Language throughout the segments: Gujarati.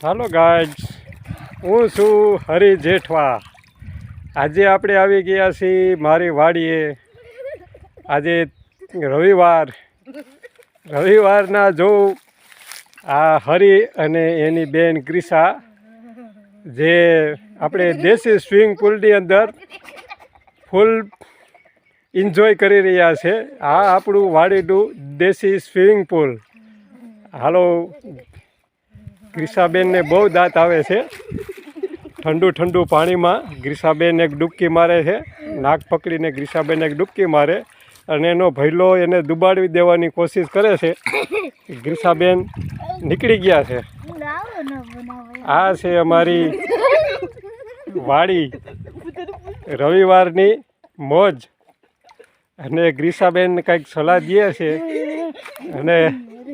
હાલો ગાઈઝ, હું છું હરી જેઠવા। આજે આપણે આવી ગયા છીએ મારી વાડીએ। આજે રવિવારના જો આ હરી અને એની બેન ક્રિશા જે આપણે દેશી સ્વિમિંગ પુલની અંદર ફૂલ એન્જોય કરી રહ્યા છે। આ આપણું વાડીનું દેશી સ્વિમિંગ પુલ। હાલો, ગ્રીસાબેનને બહુ દાંત આવે છે। ઠંડુ ઠંડુ પાણીમાં ગ્રીસાબેન એક ડૂબકી મારે છે। નાક પકડીને ગ્રીસાબેન એક ડૂબકી મારે અને એનો ભૈલો એને દુબાડી દેવાની કોશિશ કરે છે। ગ્રીસાબેન નીકળી ગયા છે। આ છે અમારી વાડી, રવિવારની મોજ। અને ગ્રીસાબેન કંઈક સલાહ દે છે અને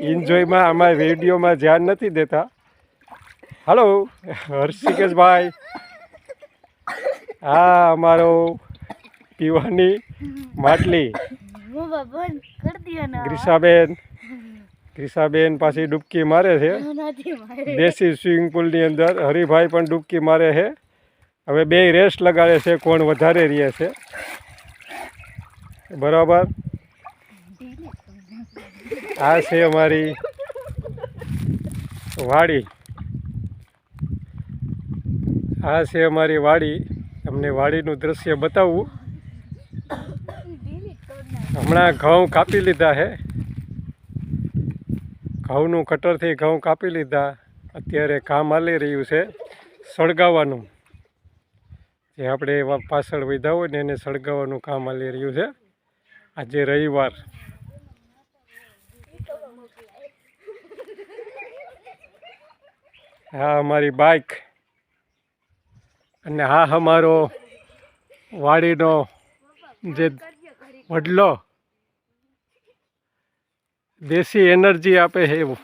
એન્જોયમાં અમારા વિડીયોમાં ધ્યાન નથી દેતા। હાલો હર્ષિકેશભાઈ, આ અમારો પીવાની માટલી ગ્રીસાબેન પાછી ડૂબકી મારે છે દેશી સ્વિમિંગ પુલની અંદર। હરિભાઈ પણ ડૂબકી મારે છે। હવે બે રેસ લગાડે છે કોણ વધારે રહે છે, બરાબર। આ છે અમારી વાડી, આ છે અમારી વાડી। તમને વાડીનું દ્રશ્ય બતાવું। હમણાં ઘઉં કાપી લીધા છે, ઘઉંનું કટરથી ઘઉં કાપી લીધા। અત્યારે કામ હાલી રહ્યું છે સળગાવવાનું, જે આપણે પાછળ વધ્યા હોય ને એને સળગાવવાનું કામ હાલી રહ્યું છે। આજે રવિવાર। હા અમારી બાઇક અને હા અમારો વાડીનો જે વડલો દેશી એનર્જી આપે છે એવું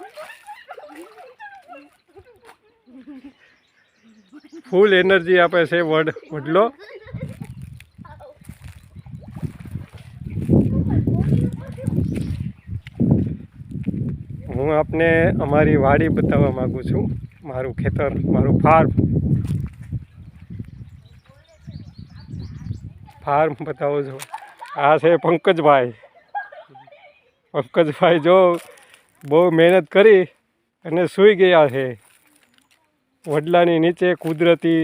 ફૂલ એનર્જી આપે છે વડલો। હું આપને અમારી વાડી બતાવવા માગું છું, મારું ખેતર, મારું ફાર્મ બતાવું છું। આ છે પંકજભાઈ જો બહુ મહેનત કરી અને સૂઈ ગયા છે। વડલાની નીચે કુદરતી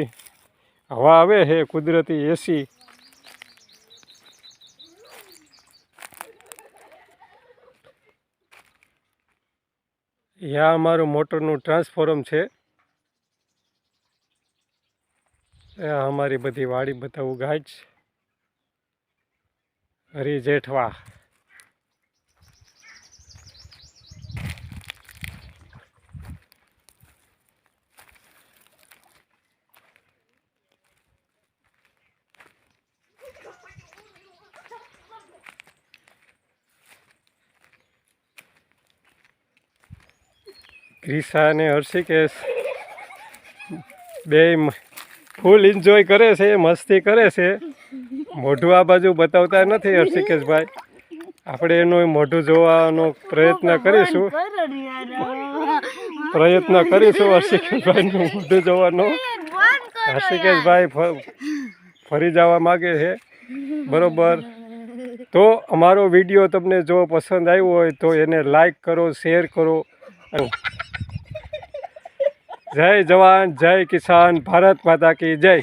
હવા આવે છે, કુદરતી એસી। ત્યાં અમારું મોટરનું ટ્રાન્સફોર્મ છે। અમારી બધી વાડી બતાવું ગાઈઝ, હરી જેઠવા। ક્રિશા અને હર્ષિકેશ બે ફૂલ એન્જોય કરે છે, મસ્તી કરે છે। મોઢું આ બાજુ બતાવતા નથી હર્ષિકેશભાઈ, આપણે એનું મોઢું જોવાનો પ્રયત્ન કરીશું હર્ષિકેશભાઈનું મોઢું જોવાનો। હર્ષિકેશભાઈ ફરી જવા માગે છે, બરોબર। તો અમારો વિડીયો તમને જો પસંદ આવ્યો હોય તો એને લાઈક કરો, શેર કરો। જય જવાન, જય કિસાન, ભારત માતા કી જય।